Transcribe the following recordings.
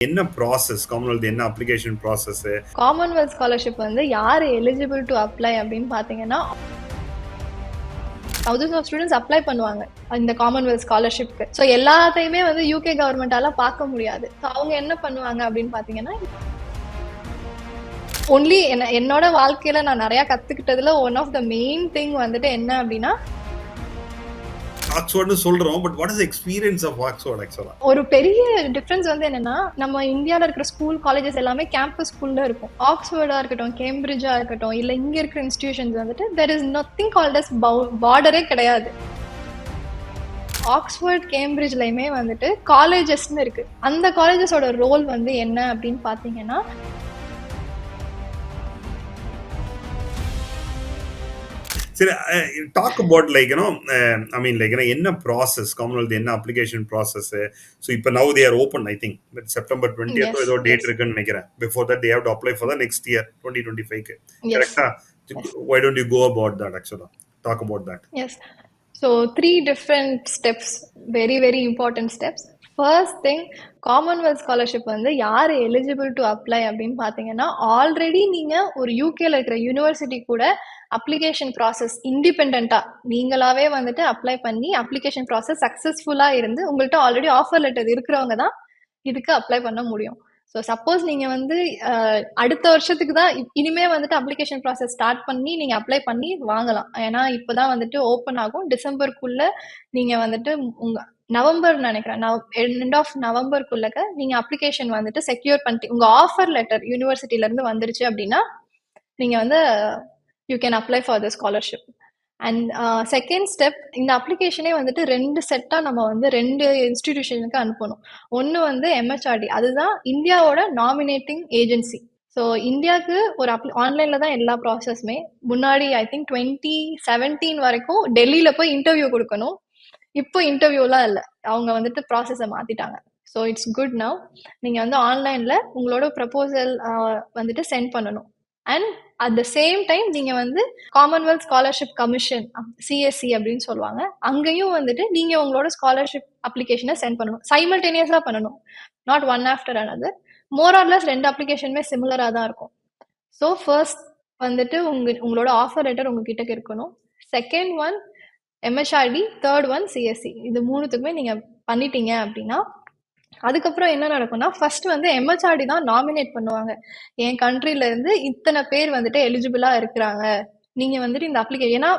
என்ன process Commonwealth, என்ன application process? Commonwealth scholarship வந்து யார் எலிஜிபிள் டு அப்ளை அப்படின்னு பார்த்தீங்கன்னா, thousands ஆஃப் ஸ்டூடெண்ட்ஸ் அப்ளை பண்ணுவாங்க இந்த காமன்வெல்த் ஸ்காலர்ஷிப்க்கு. ஸோ எல்லாத்தையுமே வந்து யூகே கவர்மெண்டால பார்க்க முடியாது. ஸோ அவங்க என்ன பண்ணுவாங்க அப்படின்னு பார்த்தீங்கன்னா, ஒன்லி என்னோட வாழ்க்கையில நான் நிறைய கத்துக்கிட்டதுல one of the main thing வந்துட்டு என்ன அப்படின்னா, ஆக்ஸ்ஃபோர்ட்னு சொல்றோம், but what is experience of Oxford ஆக்சுவலா? ஒரு பெரிய டிஃபரன்ஸ் வந்து என்னன்னா, நம்ம இந்தியாவில் இருக்கிற ஸ்கூல் காலேஜஸ் எல்லாமே கேம்பஸ் ஸ்கூல்ல இருக்கும். ஆக்ஸ்ஃபோர்டா இருக்கட்டும், கேம்பிரிட்ஜா இருக்கட்டும், இல்ல இங்க இருக்கிற இன்ஸ்டிடியூஷன்ஸ் வந்துட்டு there is nothing called as பார்டரே கிடையாது. ஆக்ஸ்ஃபோர்ட், கேம்பிரிட்ஜ்லயுமே வந்துட்டு காலேஜஸ்ன்னு இருக்கு. அந்த காலேஜஸோட ரோல் வந்து என்ன அப்படின்னு பாத்தீங்கன்னா, சரி, talk about like I mean like என்ன ப்ராசஸ் காமன்வெல்த், என்ன அப்ளிகேஷன் ப்ராசஸ்? ஸோ இப்போ now they are open, I think September 20th ஏதோ டேட் இருக்குன்னு நினைக்கிறேன். Before that they have to apply for the next year 2025. கரெக்டா? Why don't you go about that actually? Talk about that. Yes. So 3 different steps, very very important steps. First thing, Commonwealth scholarship வந்து யார் eligible to apply அப்படின்னு பார்த்தீங்கன்னா, already நீங்கள் ஒரு யூகேல இருக்கிற university கூட அப்ளிகேஷன் ப்ராசஸ் இண்டிபெண்ட்டாக நீங்களாவே வந்துட்டு அப்ளை பண்ணி அப்ளிகேஷன் ப்ராசஸ் சக்ஸஸ்ஃபுல்லாக இருந்து உங்கள்கிட்ட ஆல்ரெடி ஆஃபர் லெட்டர் இருக்கிறவங்க தான் இதுக்கு அப்ளை பண்ண முடியும். ஸோ சப்போஸ் நீங்கள் வந்து அடுத்த வருஷத்துக்கு தான் இனிமே வந்துட்டு அப்ளிகேஷன் ப்ராசஸ் ஸ்டார்ட் பண்ணி நீங்கள் அப்ளை பண்ணி வாங்கலாம். ஏன்னா இப்போ தான் வந்துட்டு ஓப்பன் ஆகும். டிசம்பருக்குள்ளே நீங்கள் வந்துட்டு உங்கள் நவம்பர் நினைக்கிறேன், எண்ட் ஆஃப் நவம்பருக்குள்ளக்க நீங்கள் அப்ளிகேஷன் வந்துட்டு செக்யூர் பண்ணிட்டு உங்கள் ஆஃபர் லெட்டர் யூனிவர்சிட்டியிலேருந்து வந்துருச்சு அப்படின்னா நீங்கள் வந்து you can apply for the scholarship. And second step, இந்த அப்ளிகேஷனே வந்துட்டு 2 செட்டாக நம்ம வந்து 2 இன்ஸ்டிடியூஷனுக்கு அனுப்பணும். ஒன்று வந்து MHRD, அதுதான் இந்தியாவோட நாமினேட்டிங் ஏஜென்சி. ஸோ இந்தியாவுக்கு ஒரு ஆன்லைனில் தான் எல்லா ப்ராசஸுமே. முன்னாடி ஐ திங்க் 2017 வரைக்கும் டெல்லியில் போய் இன்டர்வியூ கொடுக்கணும். இப்போ இன்டர்வியூலாம் இல்லை, அவங்க வந்துட்டு ப்ராசஸை மாற்றிட்டாங்க. So it's good now. நீங்கள் வந்து ஆன்லைனில் உங்களோட ப்ரப்போசல் வந்துட்டு சென்ட் பண்ணணும். And at the same time நீங்கள் வந்து காமன்வெல்த் ஸ்காலர்ஷிப் கமிஷன், CSC அப்படின்னு சொல்லுவாங்க, அங்கேயும் வந்துட்டு நீங்கள் உங்களோட ஸ்காலர்ஷிப் அப்ளிகேஷனை சென்ட் பண்ணணும். சைமல்டேனியஸாக பண்ணணும், not one after another. More or less 2 அப்ளிகேஷனுமே சிமிலராக தான் இருக்கும். ஸோ ஃபர்ஸ்ட் வந்துட்டு உங்களோட ஆஃபர் லெட்டர் உங்ககிட்ட இருக்கணும். Second one MHRD, third one CSC. இது 3த்துக்குமே நீங்கள் பண்ணிட்டீங்க அப்படின்னா அதுக்கப்புறம் என்ன நடக்கும்னா, ஃபர்ஸ்ட் வந்து MHRD தான் நாமினேட் பண்ணுவாங்க. என் கண்ட்ரில இருந்து இத்தனை பேர் வந்துட்டு எலிஜிபிளா இருக்கிறாங்க, நீங்க வந்துட்டு இந்த அப்ளிகேஷன், ஏன்னா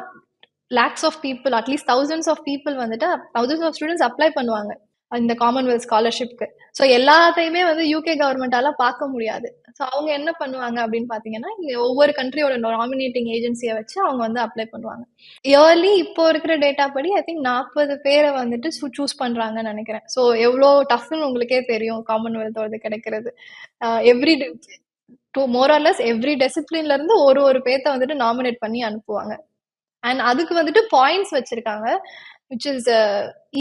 லேக்ஸ் ஆஃப் பீப்புள், அட்லீஸ்ட் thousands ஆஃப் பீப்புள் வந்துட்டு thousands ஆஃப் ஸ்டூடெண்ட்ஸ் அப்ளை பண்ணுவாங்க இந்த காமன்வெல்த் ஸ்காலர்ஷிப்க்கு. ஸோ எல்லாத்தையுமே வந்து யூகே கவர்மெண்டால பார்க்க முடியாது. ஸோ அவங்க என்ன பண்ணுவாங்க அப்படின்னு பார்த்தீங்கன்னா, இங்கே ஒவ்வொரு கண்ட்ரியோட நாமினேட்டிங் ஏஜென்சியை வச்சு அவங்க வந்து அப்ளை பண்ணுவாங்க. இயர்லி இப்போ இருக்கிற டேட்டா படி ஐ திங்க் 40 பேரை வந்துட்டு சூஸ் பண்ணுறாங்கன்னு நினைக்கிறேன். ஸோ எவ்வளோ டஃப்னு உங்களுக்கே தெரியும் காமன்வெல்த்தோட கிடைக்கிறது. Every more or less every டிசிப்ளின்ல இருந்து ஒரு பேர்த்த வந்துட்டு நாமினேட் பண்ணி அனுப்புவாங்க. அண்ட் அதுக்கு வந்துட்டு பாயிண்ட்ஸ் வச்சிருக்காங்க, which is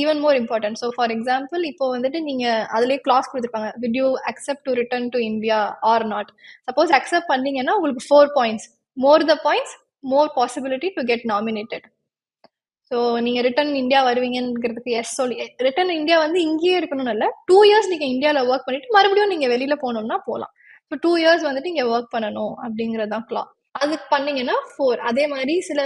even more important. So for example, இப்போ வந்துட்டு நீங்க அதுலயே கிளாஸ் கொடுத்துருப்பாங்க, would you accept to return to India or not. Suppose accept பண்ணீங்கன்னா உங்களுக்கு 4 points, more the points more possibility to get nominated. So நீங்க return India வருவீங்கிறதுக்கு S சொல்லி, return India வந்து இங்கேயே இருக்கணும்னு இல்லை, 2 years நீங்க இந்தியாவில் ஒர்க் பண்ணிட்டு மறுபடியும் நீங்க வெளியில போகணும்னா போகலாம். ஸோ 2 years வந்துட்டு இங்க ஒர்க் பண்ணணும் அப்படிங்கறதான் கிளா. அதுக்கு பண்ணீங்கன்னா 4. அதே மாதிரி சில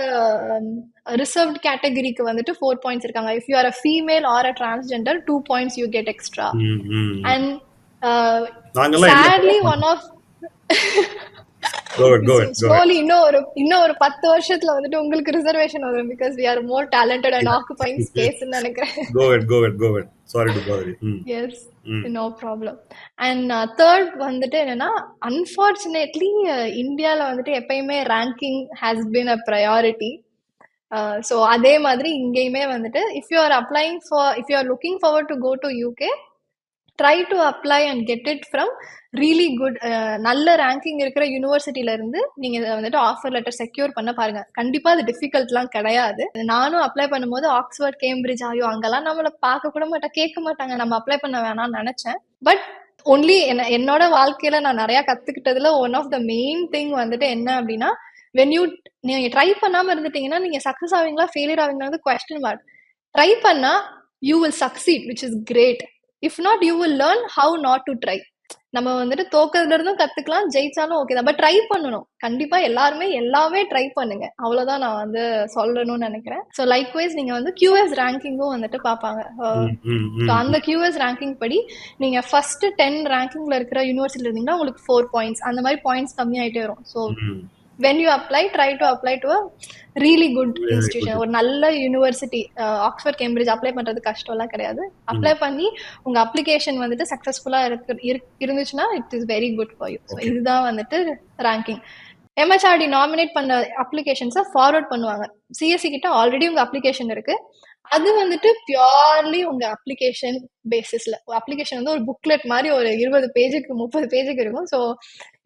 ரிசர்வ்ட் கேட்டகரிக்கு வந்துட்டு 4 பாயிண்ட்ஸ் இருக்காங்க. If you are a female or a transgender 2 points you get extra. And sadly one of slowly இன்னும் ஒரு 10 வருஷத்துல வந்துட்டு உங்களுக்கு ரிசர்வேஷன் வரும், because we are more talented and occupying space ன்னு நினைக்கிறேன். go ahead, sorry to bother you. Yes, no problem. And third வந்துட்டு என்னன்னா, unfortunately இந்தியால வந்துட்டு எப்பயுமே ranking has been a priority. So அதே மாதிரி இங்கேயுமே வந்துட்டு if you are looking forward to go to UK, try to apply and get it from really good நல்ல ரேங்கிங் இருக்கிற யூனிவர்சிட்டியில இருந்து நீங்க வந்துட்டு ஆஃபர் லெட்டர் செக்யூர் பண்ண பாருங்க. கண்டிப்பா அது டிஃபிகல்ட்லாம் கிடையாது. நானும் அப்ளை பண்ணும்போது ஆக்ஸ்ஃபோர்ட், கேம்பிரிட்ஜ், ஆயோ அங்கெல்லாம் நம்மள பார்க்க கூட மாட்டேன், கேட்க மாட்டாங்க, நம்ம அப்ளை பண்ண வேணாம்னு நினைச்சேன். பட் ஒன்லி என்னோட வாழ்க்கையில நான் நிறைய கத்துக்கிட்டதுல one of the main thing வந்துட்டு என்ன அப்படின்னா, நீங்க ட்ரை பண்ணாம இருந்துட்டீங்கன்னா நீங்க சக்சஸ் ஆவீங்களா ஃபெயிலியர் ஆவீங்களா question mark. ட்ரை பண்ணா you will succeed, which is great. If not, you will learn how not to try. நம்ம வந்துட்டு தோக்கறதுல இருந்தும் கத்துக்கலாம், ஜெயிச்சாலும் ஓகே தான். பட் ட்ரை பண்ணணும். கண்டிப்பா எல்லாருமே எல்லாமே ட்ரை பண்ணுங்க. அவ்வளவுதான் நான் வந்து சொல்லணும்னு நினைக்கிறேன். ஸோ லைக்வைஸ் நீங்க வந்து QS ரேங்கிங்கும் வந்துட்டு பார்ப்பாங்க. ஸோ அந்த QS ரேங்கிங் படி நீங்க ஃபர்ஸ்ட் 10 ரேங்கிங்ல இருக்கிற யூனிவர்சிட்டியில் இருந்தீங்கன்னா உங்களுக்கு 4 பாயிண்ட்ஸ் அந்த மாதிரி பாயிண்ட்ஸ் கம்மியாயிட்டே வரும். So when you apply, try to apply to a really good institution. ஒரு நல்ல யூனிவர்சிட்டி, ஆக்ஸ்போர்ட் கேம்பிரிட்ஜ் அப்ளை பண்றது கஷ்டம்லாம் கிடையாது. அப்ளை பண்ணி உங்க அப்ளிகேஷன் வந்துட்டு சக்சஸ்ஃபுல்லா இருந்துச்சுன்னா it is very good for you. So இதுதான் வந்துட்டு ரேங்கிங். MHRD நாமினேட் பண்ண அப்ளிகேஷன்ஸை ஃபார்வர்ட் பண்ணுவாங்க. சிஎஸ்சி கிட்ட ஆல்ரெடி உங்க அப்ளிகேஷன் இருக்கு, அது வந்துட்டு பியூர்லி உங்க அப்ளிகேஷன் பேசிஸ்ல. அப்ளிகேஷன் வந்து ஒரு புக்லெட் மாதிரி ஒரு 20 பேஜுக்கு 30 பேஜுக்கு இருக்கும். So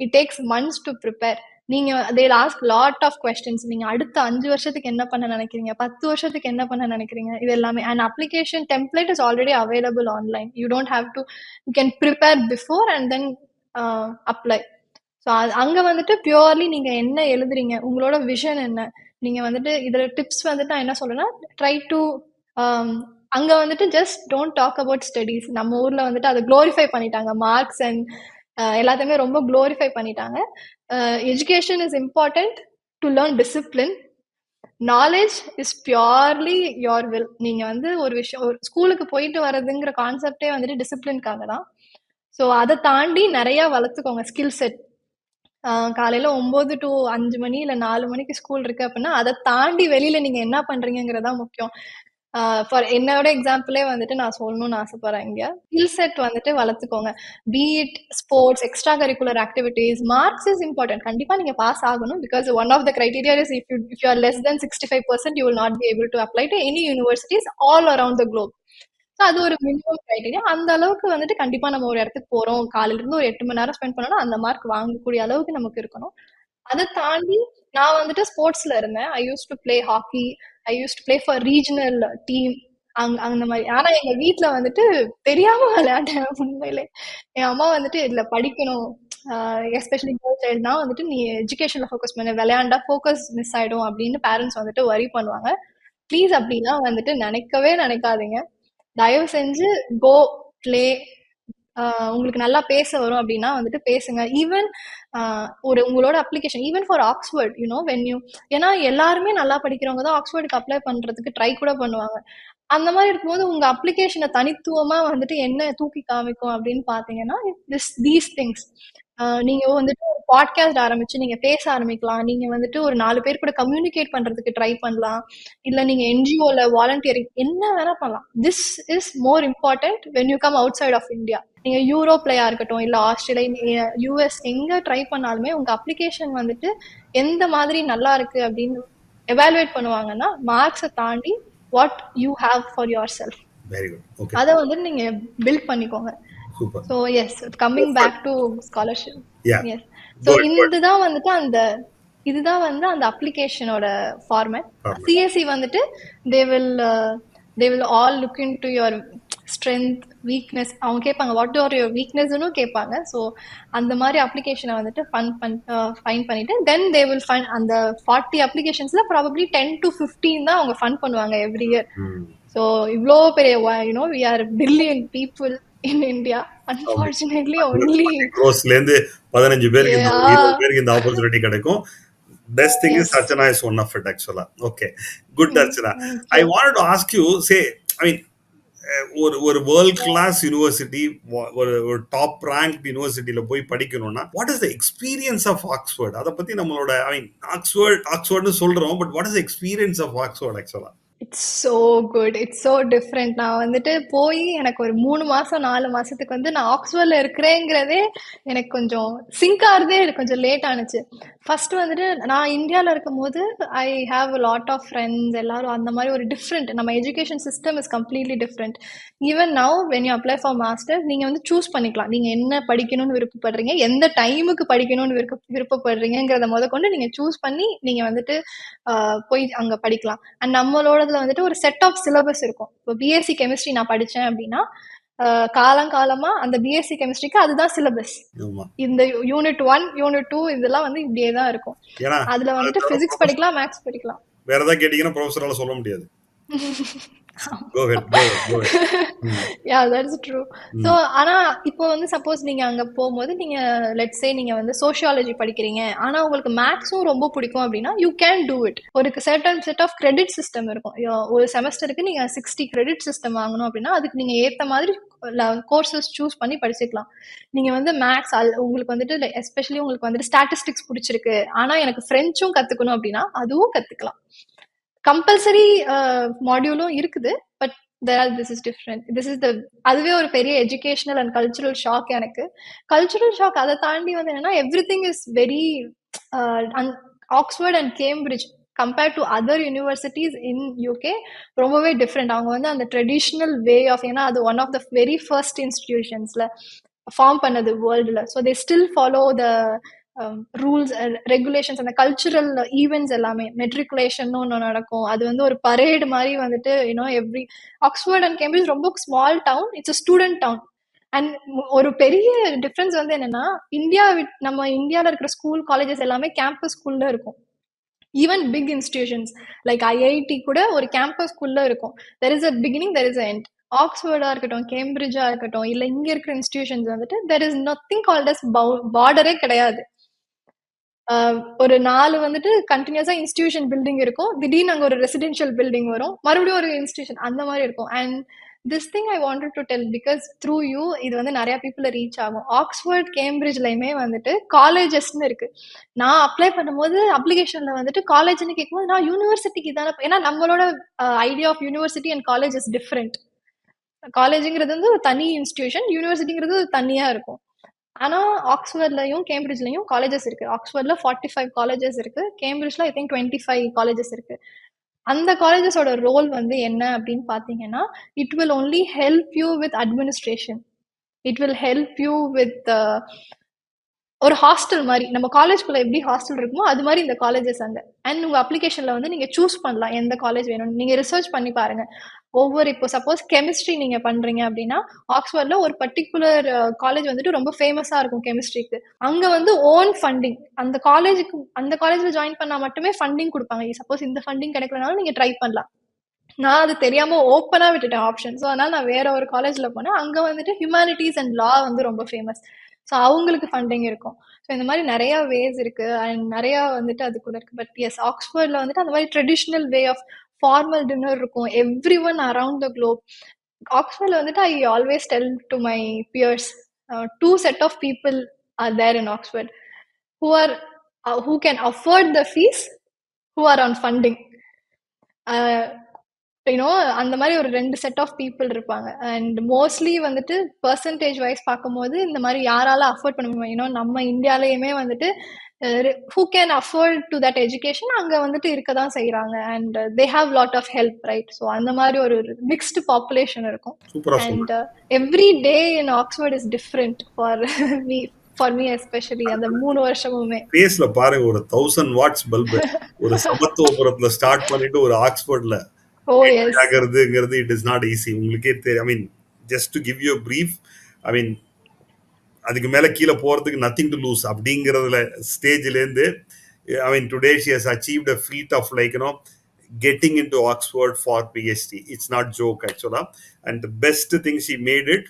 it takes months to prepare. நீங்க they'll ask lot of questions. நீங்க அடுத்த 5 வருஷத்துக்கு என்ன பண்ண நினைக்கிறீங்க, 10 வருஷத்துக்கு என்ன பண்ண நினைக்கிறீங்க, இது எல்லாமே. And application template is already available online. You don't have to, you can prepare before and then apply. So அங்க வந்துட்டு பியூர்லி நீங்க என்ன எழுதுறீங்க, உங்களோட விஷன் என்ன, நீங்க வந்துட்டு இதுல டிப்ஸ் வந்துட்டு நான் என்ன சொல்றேன்னா, ட்ரை டு அங்க வந்துட்டு just don't talk about studies. நம்ம ஊர்ல வந்துட்டு அதை க்ளோரிஃபை பண்ணிட்டாங்க, மார்க்ஸ் அண்ட் எல்லாத்தையுமே ரொம்ப க்ளோரிஃபை பண்ணிட்டாங்க. Education is important to learn discipline. Knowledge is purely your will. நீங்க வந்து ஒரு விஷயம், ஒரு ஸ்கூலுக்கு போயிட்டு வர்றதுங்கிற கான்செப்டே வந்துட்டு டிசிப்ளின்காக தான். ஸோ அதை தாண்டி நிறைய வளர்த்துக்கோங்க ஸ்கில் செட். காலையில 9 to 5 மணி இல்ல 4 மணிக்கு ஸ்கூல் இருக்கு அப்படின்னா அதை தாண்டி வெளியில நீங்க என்ன பண்றீங்கிறதா முக்கியம். ஃபார் என்னோட எக்ஸாம்பிளே வந்துட்டு நான் சொல்லணும்னு ஆசைப்படுறேன். இங்க ஸ்கில் செட் வந்துட்டு வளர்த்துக்கோங்க. Be it sports, extra curricular activities. Marks is important. கண்டிப்பா நீங்க பாஸ் ஆகணும். Because one of the criteria is if you are less than 65%, you will not be able to apply to any universities all around the globe. So அது ஒரு minimum criteria. அந்த அளவுக்கு வந்துட்டு கண்டிப்பா நம்ம ஒரு இடத்துக்கு போறோம், காலையில இருந்து ஒரு 8 மணி நேரம் ஸ்பெண்ட் பண்ணோம்னா அந்த மார்க் வாங்கக்கூடிய அளவுக்கு நமக்கு இருக்கணும். அதை தாண்டி நான் வந்துட்டு ஸ்போர்ட்ஸ்ல இருந்தேன். I used to play hockey, I used to play for regional team அந்த மாதிரி. ஆனா எங்க வீட்டுல வந்துட்டு தெரியாம விளையாண்டேன் உண்மையிலே. என் அம்மா வந்துட்டு இதுல படிக்கணும், எஸ்பெஷலி கேர்ள் சைல்டுனா வந்துட்டு நீ எஜுகேஷன்ல ஃபோக்கஸ் பண்ண, விளையாண்டா ஃபோக்கஸ் மிஸ் ஆயிடும் அப்படின்னு பேரண்ட்ஸ் வந்துட்டு வரி பண்ணுவாங்க. ப்ளீஸ் அப்படிலாம் வந்துட்டு நினைக்கவே நினைக்காதீங்க. தயவு செஞ்சு கோ பிளே. உங்களுக்கு நல்லா பேச வரும் அப்படின்னா வந்துட்டு பேசுங்க. ஈவன் ஒரு உங்களோட application even for Oxford, you know when you, ஏன்னா எல்லாருமே நல்லா படிக்கிறவங்க தான் ஆக்ஸ்போர்டுக்கு அப்ளை பண்றதுக்கு ட்ரை கூட பண்ணுவாங்க. அந்த மாதிரி இருக்கும்போது உங்க அப்ளிகேஷனை தனித்துவமா வந்துட்டு என்ன தூக்கி காமிக்கும் அப்படின்னு பாத்தீங்கன்னா தீஸ் திங்ஸ். நீங்க வந்துட்டு ஒரு பாட்காஸ்ட் ஆரம்பிச்சு நீங்க பேச ஆரம்பிக்கலாம். நீங்க வந்துட்டு ஒரு 4 பேர் கூட கம்யூனிகேட் பண்றதுக்கு ட்ரை பண்ணலாம். இல்ல நீங்க என்ஜிஓல வாலண்டியரிங் என்ன வேணா பண்ணலாம். This is more important when you come outside of India. நீங்க யூரோப்லயா இருக்கட்டும், இல்ல ஆஸ்திரேலியா, யூஎஸ், எங்க ட்ரை பண்ணாலுமே உங்க அப்ளிகேஷன் வந்துட்டு எந்த மாதிரி நல்லா இருக்கு அப்படின்னு எவாலுவேட் பண்ணுவாங்கன்னா மார்க்ஸை தாண்டி what you have for your self. அதை வந்துட்டு நீங்க பில்ட் பண்ணிக்கோங்க. Super. So yes, coming back to scholarship. Yeah. Yes. So இதுதான் வந்துட்டு இதுதான் வந்து அந்த அப்ளிகேஷனோட ஃபார்மேட். சிஎஸ்சி வந்துட்டு they will all look into your strength, weakness. அவங்க கேட்பாங்க வாட் ஆர் யுவர் வீக்னஸ்னு கேட்பாங்க. ஸோ அந்த மாதிரி அப்ளிகேஷனை வந்துட்டு ஃபைன் பண்ணிட்டு தென் தே வில் ஃபைன். அந்த 40 அப்ளிகேஷன்ஸ்ல ப்ராபப்ளி 10 to 15 தான் அவங்க ஃபன் பண்ணுவாங்க எவ்ரி இயர். ஸோ இவ்வளோ பெரிய we are billion people in India. Unfortunately only க்ரோஸ்ல இருந்து 15 பேருக்கு 20 பேருக்கு இந்த ஆப்பர்ச்சுனிட்டி கிடைக்கும். Best thing is Archana is one of it actually. Okay, good Archana. I wanted to ask you, say, I mean, ஒரு world class university, ஒரு top rank யூனிவர்சிட்டியில போய் படிக்கணும்னா what is the experience of Oxford? அதை பத்தி நம்மளோட, I mean ஆக்ஸ்ஃபோர்ட்னு சொல்றோம், but what is the experience of Oxford ஆக்சுவலா? It's so good, it's so different. நான் வந்துட்டு போய் எனக்கு ஒரு 3 மாசம் 4 மாசத்துக்கு வந்து நான் ஆக்ஸ்ஃபோர்ட்ல இருக்கிறேங்கிறதே எனக்கு கொஞ்சம் சிங்க் ஆகிறதே கொஞ்சம் லேட் ஆனிச்சு. ஃபர்ஸ்ட் வந்துட்டு நான் இந்தியாவில் இருக்கும் போது I have a lot of friends, எல்லாரும் அந்த மாதிரி ஒரு டிஃப்ரெண்ட். நம்ம education system is completely different. Even now when you apply for masters நீங்கள் வந்து சூஸ் பண்ணிக்கலாம். நீங்கள் என்ன படிக்கணும்னு விருப்பப்படுறீங்க, எந்த டைமுக்கு படிக்கணும்னு விருப்பப்படுறீங்கிறத முதற்கொண்டு நீங்கள் சூஸ் பண்ணி நீங்கள் வந்துட்டு போய் அங்கே படிக்கலாம். அண்ட் நம்மளோடதுல வந்துட்டு ஒரு செட் ஆஃப் சிலபஸ் இருக்கும். இப்போ பிஎஸ்சி கெமிஸ்ட்ரி நான் படித்தேன் அப்படின்னா காலங்காலமா அந்த பிஎஸ்சி கெமிஸ்ட்ரிக்கு அதுதான் சிலபஸ். இந்த யூனிட் 1 யூனிட் 2 இதெல்லாம் வந்து இப்படியே தான் இருக்கும். அதுல வந்துட்டு பிசிக்ஸ் படிக்கலாம், மேத்ஸ் படிக்கலாம். வேற ஏதாவது கேட்டீங்கன்னா ப்ரொஃபஸரால சொல்ல முடியாது. Go ahead, go ahead, go ahead. Mm, yeah that's true. So mm, ஆனா இப்போ வந்து சப்போஸ் நீங்க அங்க போகும்போது நீங்க லெட்ஸ் சே நீங்க வந்து சோஷியாலஜி படிக்கிறீங்க, ஆனா உங்களுக்கு மேக்ஸும் ரொம்ப பிடிக்கும் அப்படின்னா யூ கேன் டூ இட். ஒரு certain set of credit system இருக்கும். ஒரு செமஸ்டருக்கு நீங்க 60 கிரெடிட் சிஸ்டம் வாங்கணும் அப்படின்னா அதுக்கு நீங்க ஏத்த மாதிரி கோர்சஸ் சூஸ் பண்ணி படிச்சுக்கலாம். நீங்க வந்து மேக்ஸ் உங்களுக்கு வந்துட்டு எஸ்பெஷலி உங்களுக்கு வந்துட்டு ஸ்டாட்டிஸ்டிக்ஸ் பிடிச்சிருக்கு, ஆனா எனக்கு ஃப்ரெஞ்சும் கத்துக்கணும் அப்படின்னா அதுவும் கத்துக்கலாம். கம்பல்சரி மாடியூலும் இருக்குது. But this is different. அதுவே ஒரு பெரிய எஜுகேஷனல் அண்ட் கல்ச்சுரல் ஷாக் எனக்கு. கல்ச்சுரல் ஷாக் அதை தாண்டி வந்து என்னன்னா everything is very Oxford and Cambridge compared to other universities in UK ரொம்பவே டிஃப்ரெண்ட். அவங்க வந்து அந்த ட்ரெடிஷ்னல் வே ஆஃப், ஏன்னா அது one of the very first இன்ஸ்டிடியூஷன்ஸ்ல ஃபார்ம் பண்ணது வேர்ல்டுல. So they still follow the rules regulations, அந்த கல்ச்சுரல் ஈவெண்ட்ஸ் எல்லாமே. மெட்ரிகுலேஷன் ஒன்று நடக்கும், அது வந்து ஒரு பரேடு மாதிரி வந்துட்டு எவ்ரி ஆக்ஸ்ஃபோர்ட் அண்ட் கேம்பிரிட்ஜ் ரொம்ப small town, it's a student town. And ஒரு பெரிய டிஃப்ரென்ஸ் வந்து என்னன்னா நம்ம இந்தியாவில் இருக்கிற ஸ்கூல் காலேஜஸ் எல்லாமே கேம்பஸ் ஸ்கூல்ல இருக்கும். Even big institutions like IIT கூட ஒரு கேம்பஸ் ஸ்கூல்ல இருக்கும். There is a beginning, there is a end. ஆக்ஸ்ஃபோர்டா இருக்கட்டும், கேம்பிரிட்ஜா இருக்கட்டும், இல்ல இங்க இருக்கிற இன்ஸ்டிடியூஷன்ஸ் வந்துட்டு there is nothing called as பார்டரே கிடையாது. ஒரு 4 வந்துட்டு கண்டினியூஸா இன்ஸ்டிடியூஷன் பில்டிங் இருக்கும். திடீர்னு அங்க ஒரு ரெசிடென்ஷியல் பில்டிங் வரும், மறுபடியும் ஒரு இன்ஸ்டிடியூஷன், அந்த மாதிரி இருக்கும். And this thing I wanted to tell because through you இது வந்து நிறைய பீப்புள் ரீச் ஆகும். ஆக்ஸ்ஃபோர்ட் கேம்பிரிட்ஜ்லயுமே வந்துட்டு காலேஜஸ்ன்னு இருக்கு. நான் அப்ளை பண்ணும்போது அப்ளிகேஷன்ல வந்துட்டு காலேஜ்னு கேட்கும்போது நான் யூனிவர்சிட்டிக்கு தானே, ஏன்னா நம்மளோட idea of university and college is different. காலேஜுங்கிறது வந்து ஒரு தனி இன்ஸ்டிடியூஷன், யூனிவர்சிட்டிங்கிறது தனியா இருக்கும். ஆனா ஆக்ஸ்ஃபோர்ட்லயும் கேம்பிரிட்ஜ்லயும் காலேஜஸ் இருக்கு. ஆக்ஸ்ஃபோர்ட்ல 45 காலேஜஸ் இருக்கு, கேம்பிரிட்ஜ்ல ஐ திங்க் 25 காலேஜஸ் இருக்கு. அந்த காலேஜஸோட ரோல் வந்து என்ன அப்படின்னு பாத்தீங்கன்னா, it will only help you with administration. It will help you with ஒரு ஹாஸ்டல் மாதிரி. நம்ம காலேஜ்குள்ள எப்படி ஹாஸ்டல் இருக்குமோ அது மாதிரி இந்த காலேஜஸ் அங்க. அண்ட் உங்க அப்ளிகேஷன்ல வந்து நீங்க சூஸ் பண்ணலாம் எந்த காலேஜ் வேணும்னு. நீங்க ரிசர்ச் பண்ணி பாருங்க. இப்போ சப்போஸ் கெமிஸ்ட்ரி நீங்க பண்றீங்க அப்படின்னா ஆக்ஸ்போர்ட்ல ஒரு பர்டிகுலர் காலேஜ் வந்துட்டு ரொம்ப ஃபேமஸா இருக்கும் கெமிஸ்ட்ரிக்கு. அங்க வந்து ஓன் ஃபண்டிங், அந்த காலேஜ்ல ஜாயின் பண்ணா மட்டுமே ஃபண்டிங் கொடுப்பாங்க. சப்போஸ் இந்த ஃபண்டிங் கிடைக்கலனாலும் நீங்க ட்ரை பண்ணலாம். நான் அது தெரியாம ஓப்பனா விட்டுட்டேன் ஆப்ஷன். ஸோ அதனால நான் வேற ஒரு காலேஜ்ல போனேன். அங்க வந்துட்டு ஹியூமானிட்டிஸ் அண்ட் லா வந்து ரொம்ப ஃபேமஸ். ஸோ அவங்களுக்கு ஃபண்டிங் இருக்கும். ஸோ இந்த மாதிரி நிறைய வேஸ் இருக்கு அண்ட் நிறைய வந்துட்டு அதுக்குள்ள இருக்கு. பட் எஸ், ஆக்ஸ்போர்ட்ல வந்துட்டு அந்த மாதிரி traditional way of formal dinner இருக்கும் everyone around the globe. ஆக்ஸ்போர்ட்ல வந்துட்டு I always tell to my peers, two set of people are there in Oxford, who are who can afford the fees, who are on funding. You know அந்த மாதிரி ஒரு 2 set of people இருப்பாங்க. And mostly வந்துட்டு percentage wise பார்க்கும்போது இந்த மாதிரி யாரால afford பண்ண முடியும், நம்ம இந்தியாலயுமே வந்துட்டு who can afford to that education அங்க வந்துட்டு இருக்க தான் செய்யறாங்க. And they have lot of help, right? So அந்த மாதிரி ஒரு மிக்ஸ்டு பாப்புலேஷன் இருக்கும். சூப்பரா அண்ட் சொன்னேன். Every day in Oxford is different for me especially அந்த 3 வருஷமுமே. ஃபேஸ்ல பாருங்க, ஒரு 1000 வாட்ஸ் பல்பு ஒரு சமத்துவபுரத்துல ஸ்டார்ட் பண்ணிட்டு ஒரு ஆக்ஸ்போர்ட்ல ஓ எஸ். ஆகிறதுங்கிறது இட் இஸ் நாட் ஈஸி. உங்களுக்கே தெரியும். I mean, just to give you brief, I mean அதுக்கு மேல கீழே போறதுக்கு நத்திங் டு லூஸ் அப்படிங்கிறதுல ஸ்டேஜ்லேருந்து, I mean today she has achieved a feat of like getting into Oxford for PhD. It's not joke actually. And the best thing she made it,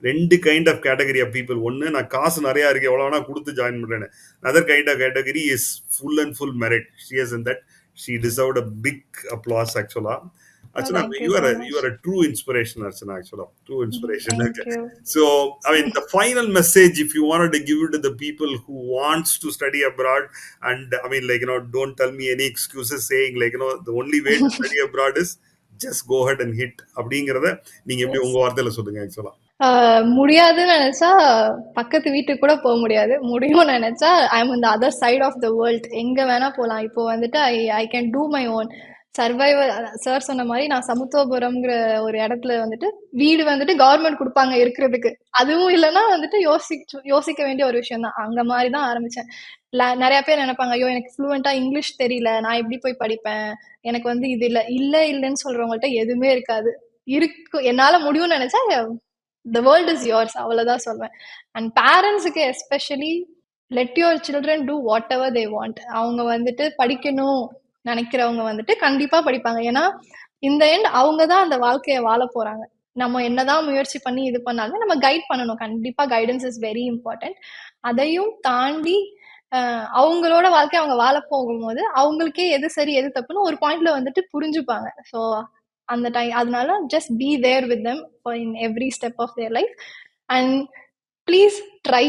2 kind of category of people. ஒன்று, நான் காசு நிறையா இருக்கு எவ்வளோ வேணா கொடுத்து join பண்ணுறேன்னு. Other kind of category is full and full merit. She has in that she deserved a big applause ஆக்சுவலா. Archana, Thank you you are so a much. you are a true inspiration, Archana. Actually, true inspiration. Thank Okay. you. So, I mean, the final message, if you wanted to give it to the people who wants to study abroad, and I mean, like don't tell me any excuses saying like the only way to study abroad is just go ahead and hit. அப்படிங்கறத நீங்க எப்படி Yes. உங்க வார்த்தையில சொல்லுங்க ஆக்சுவலா. முடியாதுன்னு நினைச்சா பக்கத்து வீட்டுக்கு கூட போக முடியாது. முடியும்னு நினைச்சா ஐ எம் இந்த other side of the world, எங்க வேணா போகலாம். இப்போ வந்துட்டு I can do my own survival. Sir சொன்ன மாதிரி நான் சமத்துவபுரம்ங்கிற ஒரு இடத்துல வந்துட்டு வீடு வந்துட்டு கவர்மெண்ட் கொடுப்பாங்க இருக்கிறதுக்கு. அதுவும் இல்லைன்னா வந்துட்டு யோசிக்க வேண்டிய ஒரு விஷயம் தான். அங்க மாதிரி தான் ஆரம்பிச்சேன். நிறைய பேர் நினைப்பாங்க, ஐயோ எனக்கு ஃப்ளூவெண்டா இங்கிலீஷ் தெரியல, நான் எப்படி போய் படிப்பேன், எனக்கு வந்து இது இல்லைன்னு சொல்றவங்கள்ட்ட எதுவுமே இருக்காது. என்னால முடியும்னு நினைச்சா the world is yours, அவ்வளவுதான் சொல்வேன். அண்ட் பேரண்ட்ஸுக்கு especially let your children do whatever they want. அவங்க வந்துட்டு படிக்கணும் நினைக்கிறவங்க வந்துட்டு கண்டிப்பா படிப்பாங்க. ஏன்னா இந்த எண்ட் அவங்க தான் அந்த வாழ்க்கையை வாழ போறாங்க. நம்ம என்னதான் முயற்சி பண்ணி இது பண்ணாலும் நம்ம கைட் பண்ணணும். கண்டிப்பா கைடன்ஸ் இஸ் வெரி இம்பார்ட்டன்ட். அதையும் தாண்டி அவங்களோட வாழ்க்கை அவங்க வாழ போகும்போது அவங்களுக்கே எது சரி எது தப்புன்னு ஒரு பாயிண்ட்ல வந்துட்டு புரிஞ்சுப்பாங்க. ஸோ அந்த டைம் அதனால just be there with them in every step of their life. And please try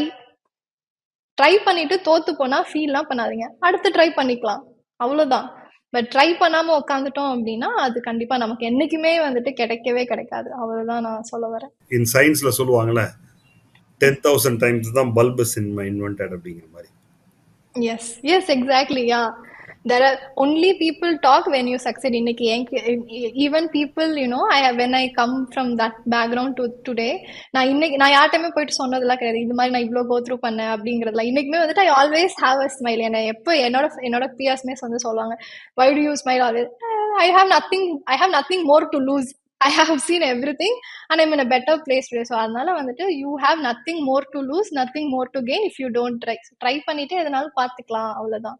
பண்ணிட்டு தோத்து போனா ஃபீல்லாம் பண்ணாதீங்க. அடுத்து ட்ரை பண்ணிக்கலாம், அவ்வளவுதான். பட் ட்ரை பண்ணாம உட்காந்துட்டோம் அப்படின்னா அது கண்டிப்பா நமக்கு என்னைக்குமே வந்துட்டு கிடைக்கவே கிடைக்காது. அவ்வளவுதான் நான் சொல்ல வரேன். இன் சயின்ஸ்ல சொல்லுவாங்கல்ல 10,000 டைம்ஸ் தான் பல்ப் இஸ் இன்வென்டட் அப்படிங்கிற மாதிரி. Yes, exactly. Yeah, there are only people talk when you succeed. இன்னைக்கு even people, when I come from that background to today, நான் யார்கிட்டயுமே போயிட்டு சொன்னதெல்லாம் கிடையாது. இது மாதிரி நான் இவ்வளோ கோ த்ரூ பண்ணேன் அப்படிங்கிறதுல இன்னைக்குமே வந்துட்டு I always have a smile. எப்போ என்னோட பியர்ஸ்மே வந்து சொல்லுவாங்க, why do you smile always? I have nothing more to lose. I have seen everything and I'm in a better place today. So அதனால வந்துட்டு you have nothing more to lose, nothing more to gain if you don't try. Try பண்ணிட்டு எதனாலும் பார்த்துக்கலாம், அவ்வளவுதான்.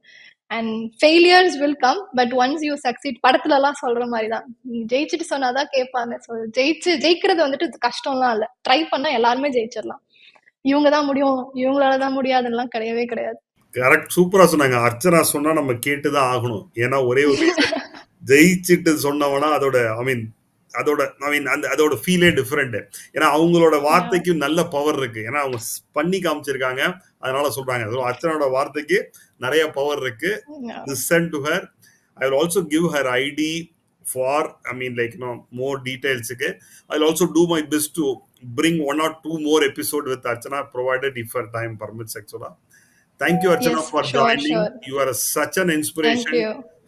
And failures will come, but once you succeed, படத்துல எல்லாம் சொல்ற மாதிரி தான், நீ ஜெயிச்சுட்டு சொன்னாதான் கேட்பாங்க. ஸோ ஜெயிக்கிறது வந்துட்டு கஷ்டம்லாம் இல்லை. ட்ரை பண்ணா எல்லாருமே ஜெயிச்சிடலாம். இவங்க தான் முடியும், இவங்களால தான் முடியாதுன்னெல்லாம் கிடையவே கிடையாது. கரெக்ட், சூப்பரா சொன்னாங்க. அர்ச்சனா சொன்னா நம்ம கேட்டுதான் ஆகணும். ஏன்னா ஒரே ஒரு ஜெயிச்சுட்டு சொன்னவனா அதோட ஃபீலே டிஃபரெண்ட். ஏன்னா அவங்களோட வார்த்தைக்கு நல்ல பவர் இருக்கு. ஏன்னா அவங்க பண்ணி காமிச்சிருக்காங்க, அதனால சொல்றாங்க. அர்ச்சனோட வார்த்தைக்கு நிறைய பவர் இருக்கு. Listen to her. I will also give her ID for more details. I'll also do my best to bring 1 or 2 more episode with Archana, provided if her time permits. Actually, thank you, Archana, for joining. Sure. You are such an inspiration.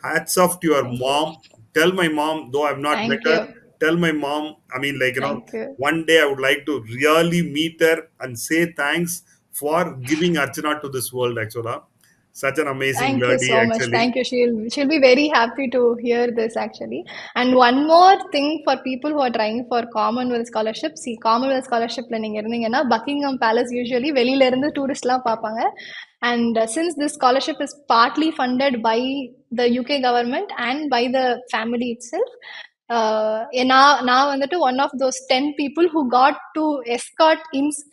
Hats off to your mom. Tell my mom, though I've not met her, tell my mom, one day I would like to really meet her and say thanks for giving Archana to this world. Actually, such an amazing lady. Thank you so much. Thank you. She'll be very happy to hear this, actually. And one more thing for people who are trying for Commonwealth scholarship. See, Commonwealth scholarship நீங்க இருந்தீங்கன்னா Buckingham Palace usually வெளியில இருந்து டூரிஸ்ட்லாம் பார்ப்பாங்க. And since this scholarship is partly funded by the UK government and by the family itself, நான் வந்துட்டு one of those 10 people who got to escort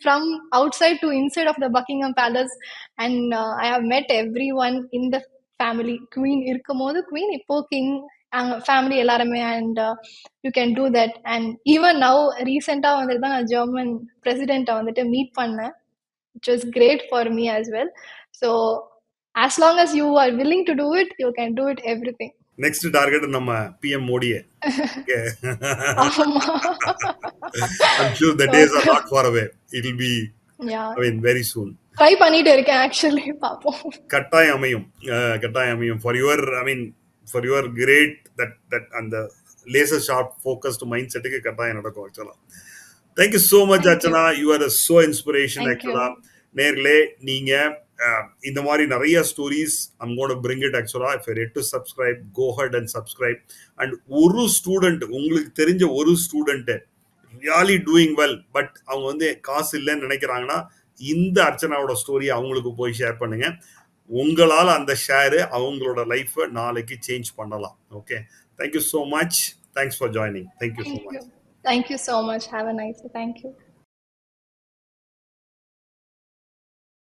from outside to inside of the Buckingham Palace, and I have met everyone in the family. Queen இருக்கும்போது Queen, இப்போ King, family எல்லாருமே. And you can do that. And even now ரீசெண்டாக வந்துட்டு தான் நான் German பிரசிடென்ட்டை வந்துட்டு meet பண்ணேன், which was great for me as well. So as long as you are willing to do it, you can do it everything. Next target நம்ம PM மோடியே. I'm sure the days are not far away. It will be very soon. Try பண்ணிட்டு இருக்கேன் actually. பாப்போம். கட்டாயம் அமையும் for your great that and the laser sharp focused mindset க்கு கட்டாயம் நடக்கும் actually. Thank you so much, Archana. You are so inspiration actually. நேர்லே நீங்க இந்த மாதிரி நிறைய stories I'm going to bring it actually. If you're yet to subscribe, go ahead and subscribe. And ஒரு student, உங்களுக்கு தெரிஞ்ச ஒரு student really doing well, but அவங்க வந்து காசு இல்லைன்னு நினைக்கிறாங்கன்னா இந்த அர்ச்சனாவோட ஸ்டோரி அவங்களுக்கு போய் ஷேர் பண்ணுங்க. உங்களால் அந்த ஷேர் அவங்களோட லைஃபை நாளைக்கு சேஞ்ச் பண்ணலாம். Okay, thank you so much. Thanks for joining. Thank you so much. Thank you so much. Have a nice day. Thank you.